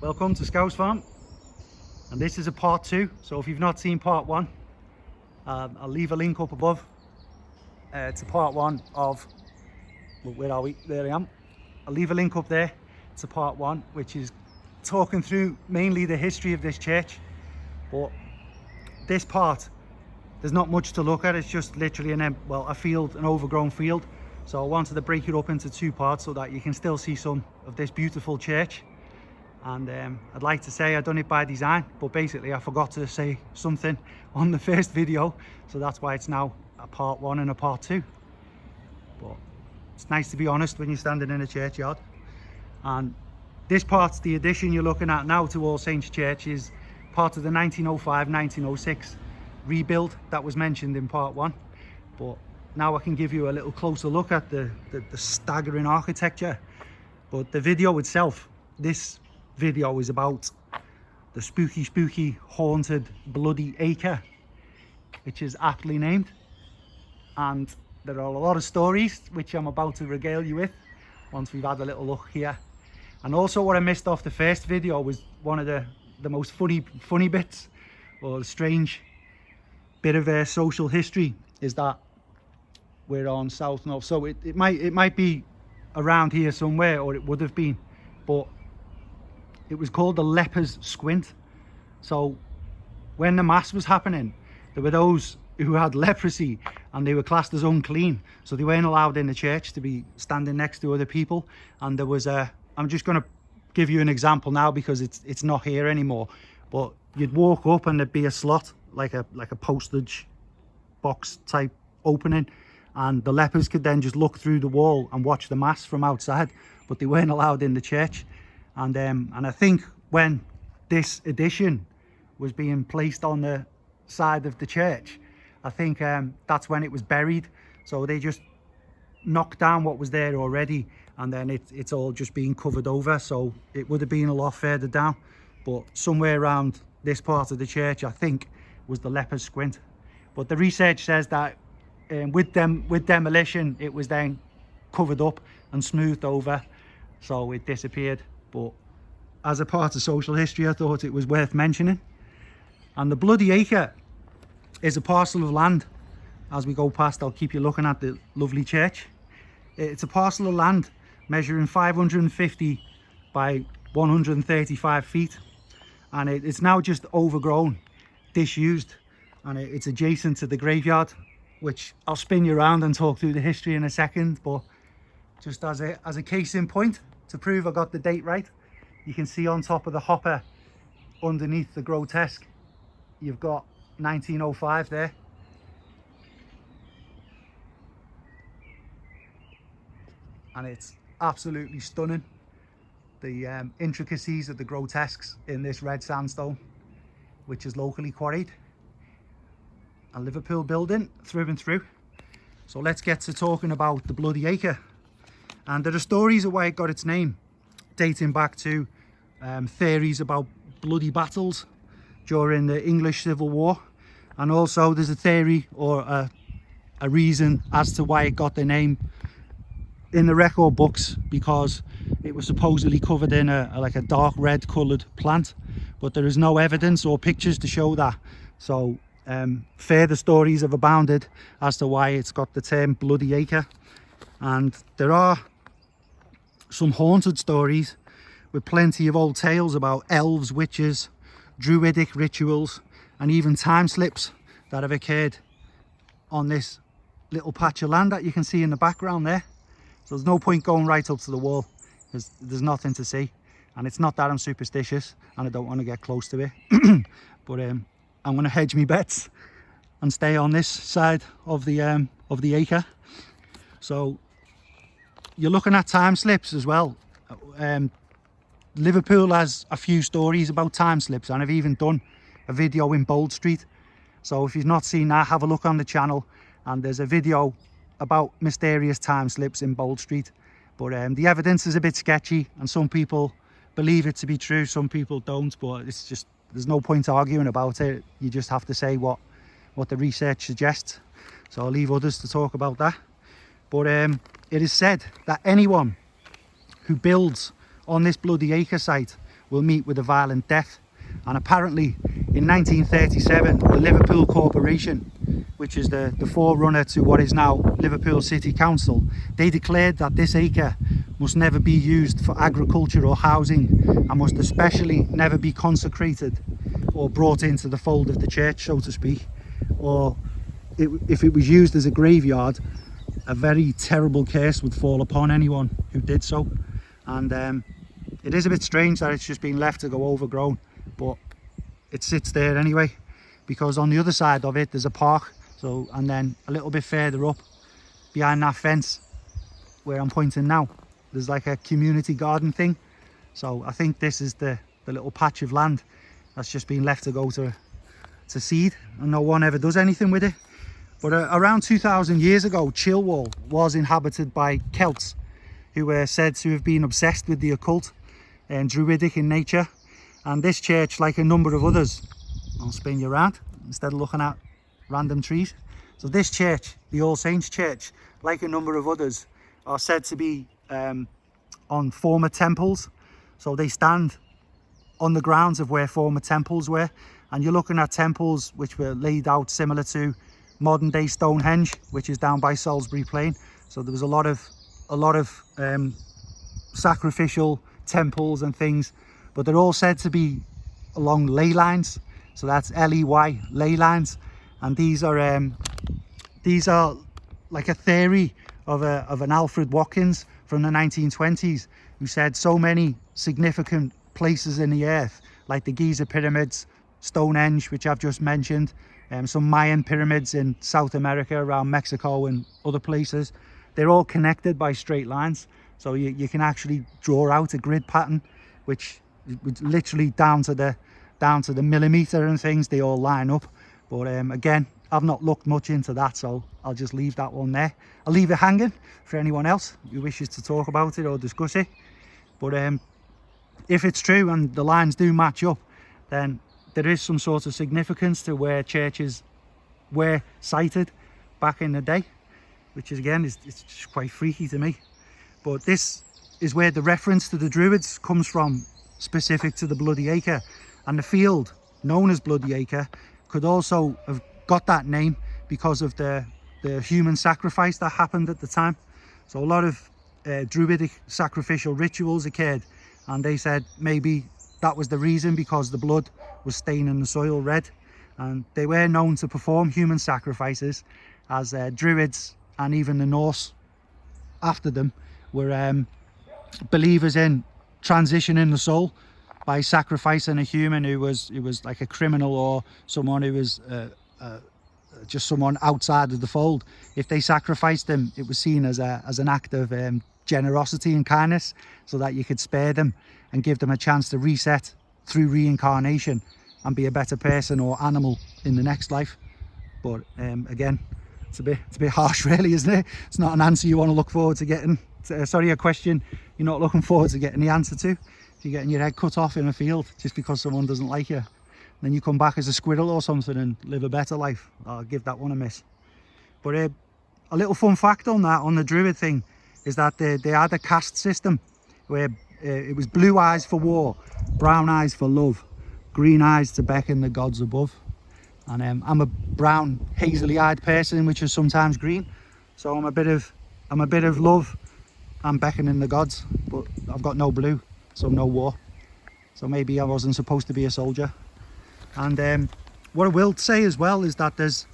Welcome to Scouse Farm, and this is a part 2. So if you've not seen part 1, I'll leave a link up above to part 1 of, well, where are we? There I am. I'll leave a link up there to part 1, which is talking through mainly the history of this church. But this part, there's not much to look at. It's just literally an overgrown field. So I wanted to break it up into 2 parts so that you can still see some of this beautiful church. And I'd like to say I've done it by design, but basically I forgot to say something on the first video, so that's why it's now a part 1 and a part 2. But it's nice to be honest when you're standing in a churchyard. And this part's the addition you're looking at now to All Saints Church, is part of the 1905-1906 rebuild that was mentioned in part 1. But now I can give you a little closer look at the staggering architecture. But the video itself, this video is about the spooky Haunted Bloody Acre, which is aptly named, and there are a lot of stories which I'm about to regale you with once we've had a little look here. And also, what I missed off the first video was one of the most funny bits, or the strange bit of social history, is that we're on south north, so it might be around here somewhere, or it would have been, but it was called the Leper's Squint. So when the mass was happening, there were those who had leprosy and they were classed as unclean, so they weren't allowed in the church to be standing next to other people. And there was I'm just going to give you an example now because it's not here anymore, but you'd walk up and there'd be a slot, like a postage box type opening, and the lepers could then just look through the wall and watch the mass from outside, but they weren't allowed in the church. And I think when this addition was being placed on the side of the church, I think that's when it was buried. So they just knocked down what was there already, and then it's all just being covered over. So it would have been a lot further down, but somewhere around this part of the church, I think, was the Leper's Squint. But the research says that with demolition, it was then covered up and smoothed over, so it disappeared. But as a part of social history, I thought it was worth mentioning. And the Bloody Acre is a parcel of land. As we go past, I'll keep you looking at the lovely church. It's a parcel of land measuring 550 by 135 feet, and it's now just overgrown, disused, and it's adjacent to the graveyard, which I'll spin you around and talk through the history in a second. But just as a case in point, to prove I got the date right, you can see on top of the hopper underneath the grotesque, you've got 1905 there. And it's absolutely stunning, the intricacies of the grotesques in this red sandstone, which is locally quarried. A Liverpool building through and through. So let's get to talking about the Bloody Acre. And there are stories of why it got its name, dating back to theories about bloody battles during the English Civil War. And also there's a theory, or a reason as to why it got the name in the record books, because it was supposedly covered in like a dark red coloured plant, but there is no evidence or pictures to show that. So further stories have abounded as to why it's got the term Bloody Acre. And there are some haunted stories with plenty of old tales about elves, witches, druidic rituals, and even time slips that have occurred on this little patch of land that you can see in the background there. So there's no point going right up to the wall because there's nothing to see. And it's not that I'm superstitious and I don't want to get close to it. But I'm going to hedge my bets and stay on this side of the acre. So you're looking at time slips as well. Liverpool has a few stories about time slips, and I've even done a video in Bold Street. So if you've not seen that, have a look on the channel, and there's a video about mysterious time slips in Bold Street. But the evidence is a bit sketchy, and some people believe it to be true, some people don't. But it's just, there's no point arguing about it. You just have to say what the research suggests. So I'll leave others to talk about that. But it is said that anyone who builds on this Bloody Acre site will meet with a violent death. And apparently in 1937, the Liverpool Corporation, which is the forerunner to what is now Liverpool City Council, they declared that this acre must never be used for agriculture or housing, and must especially never be consecrated or brought into the fold of the church, so to speak. Or if it was used as a graveyard, a very terrible curse would fall upon anyone who did so. And it is a bit strange that it's just been left to go overgrown, but it sits there anyway, because on the other side of it there's a park. So, and then a little bit further up behind that fence where I'm pointing now, there's like a community garden thing. So I think this is the little patch of land that's just been left to go to seed, and no one ever does anything with it. But around 2,000 years ago, Childwall was inhabited by Celts, who were said to have been obsessed with the occult and druidic in nature. And this church, like a number of others, I'll spin you around instead of looking at random trees. So this church, the All Saints Church, like a number of others, are said to be on former temples. So they stand on the grounds of where former temples were, and you're looking at temples which were laid out similar to modern day Stonehenge, which is down by Salisbury Plain. So there was a lot of sacrificial temples and things, but they're all said to be along ley lines. So that's L-E-Y, ley lines. And these are like a theory of an Alfred Watkins from the 1920s, who said so many significant places in the earth, like the Giza pyramids, Stonehenge, which I've just mentioned, some Mayan pyramids in South America around Mexico and other places, they're all connected by straight lines. So you can actually draw out a grid pattern, which literally down to the millimeter and things, they all line up. But again, I've not looked much into that, so I'll just leave that one there. I'll leave it hanging for anyone else who wishes to talk about it or discuss it. But if it's true and the lines do match up, then there is some sort of significance to where churches were sited back in the day, which is, again, it's just quite freaky to me. But this is where the reference to the Druids comes from, specific to the Bloody Acre. And the field known as Bloody Acre could also have got that name because of the human sacrifice that happened at the time. So a lot of druidic sacrificial rituals occurred, and they said maybe that was the reason, because the blood was staining the soil red. And they were known to perform human sacrifices, as Druids and even the Norse after them were believers in transitioning the soul by sacrificing a human who was like a criminal, or someone who was just someone outside of the fold. If they sacrificed them, it was seen as an act of generosity and kindness, so that you could spare them and give them a chance to reset through reincarnation and be a better person or animal in the next life. But again, it's a bit harsh, really, isn't it? It's not an answer you want to look forward to getting. Sorry, a question you're not looking forward to getting the answer to. If you're getting your head cut off in a field just because someone doesn't like you, then you come back as a squirrel or something and live a better life, I'll give that one a miss. But a little fun fact on that, on the Druid thing, is that they had a caste system where it was blue eyes for war, brown eyes for love, green eyes to beckon the gods above. And I'm a brown, hazily eyed person, which is sometimes green. So I'm a bit of love and beckoning the gods, but I've got no blue, so no war. So maybe I wasn't supposed to be a soldier. And what I will say as well is that there's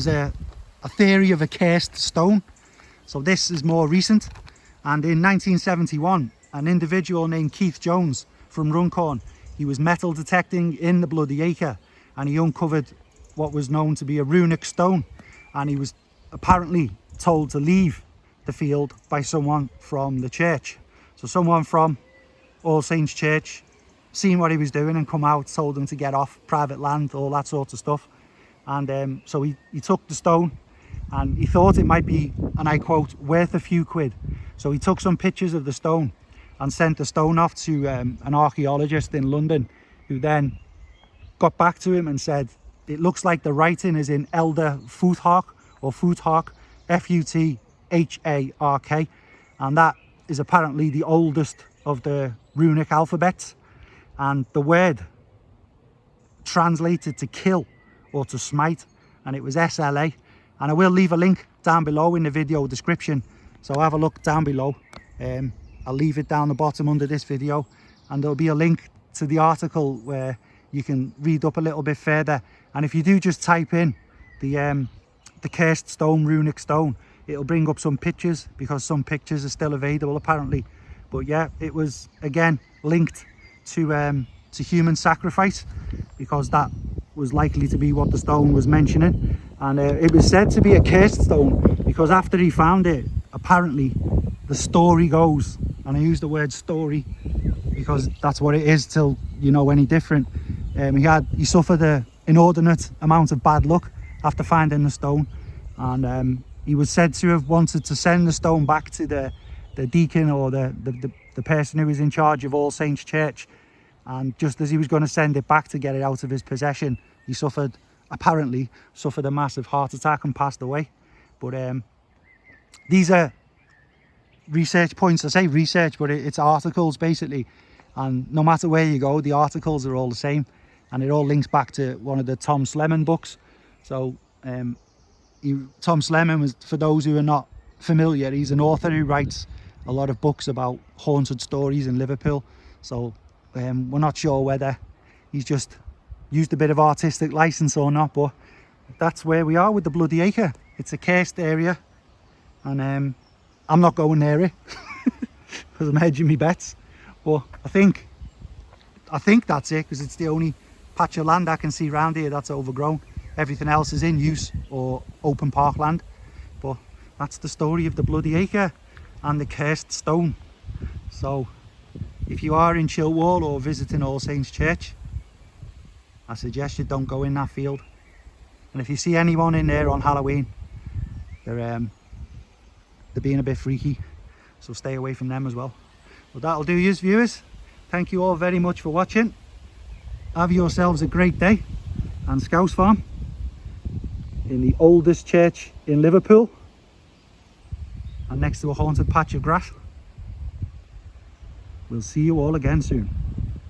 a theory of a cursed stone. So this is more recent, and in 1971, an individual named Keith Jones from Runcorn, he was metal detecting in the Bloody Acre, and he uncovered what was known to be a runic stone, and he was apparently told to leave the field by someone from the church. So someone from All Saints Church seen what he was doing and come out, told him to get off, private land, all that sort of stuff. And so he took the stone, and he thought it might be, and I quote, worth a few quid. So he took some pictures of the stone and sent the stone off to an archaeologist in London, who then got back to him and said, it looks like the writing is in Elder Futhark, or Futhark, F-U-T-H-A-R-K, and that is apparently the oldest of the runic alphabets. and the word translated to kill or to smite, and it was SLA. And I will leave a link down below in the video description, so have a look down below. I'll leave it down the bottom under this video, and there'll be a link to the article where you can read up a little bit further. And if you do just type in the cursed stone, runic stone, it'll bring up some pictures, because some pictures are still available apparently. But yeah, it was again linked to human sacrifice, because that was likely to be what the stone was mentioning. And it was said to be a cursed stone because after he found it, apparently the story goes, and I use the word story because that's what it is till you know any different. He suffered an inordinate amount of bad luck after finding the stone, and he was said to have wanted to send the stone back to the deacon or the person who was in charge of All Saints Church. And just as he was going to send it back to get it out of his possession, he apparently suffered a massive heart attack and passed away. But these are research points. I say research, but it's articles basically, and no matter where you go, the articles are all the same, and it all links back to one of the Tom Slemen books. So Tom Slemen was, for those who are not familiar, he's an author who writes a lot of books about haunted stories in Liverpool. So we're not sure whether he's just used a bit of artistic license or not, but that's where we are with the Bloody Acre. It's a cursed area, and I'm not going near it because I'm hedging my bets. But I think that's it, because it's the only patch of land I can see around here that's overgrown. Everything else is in use or open parkland. But that's the story of the Bloody Acre and the cursed stone. So if you are in Childwall or visiting All Saints Church, I suggest you don't go in that field. And if you see anyone in there on Halloween, they're being a bit freaky, so stay away from them as well. Well, that'll do you, viewers. Thank you all very much for watching. Have yourselves a great day. And Scouse Farm, in the oldest church in Liverpool, and next to a haunted patch of grass. We'll see you all again soon.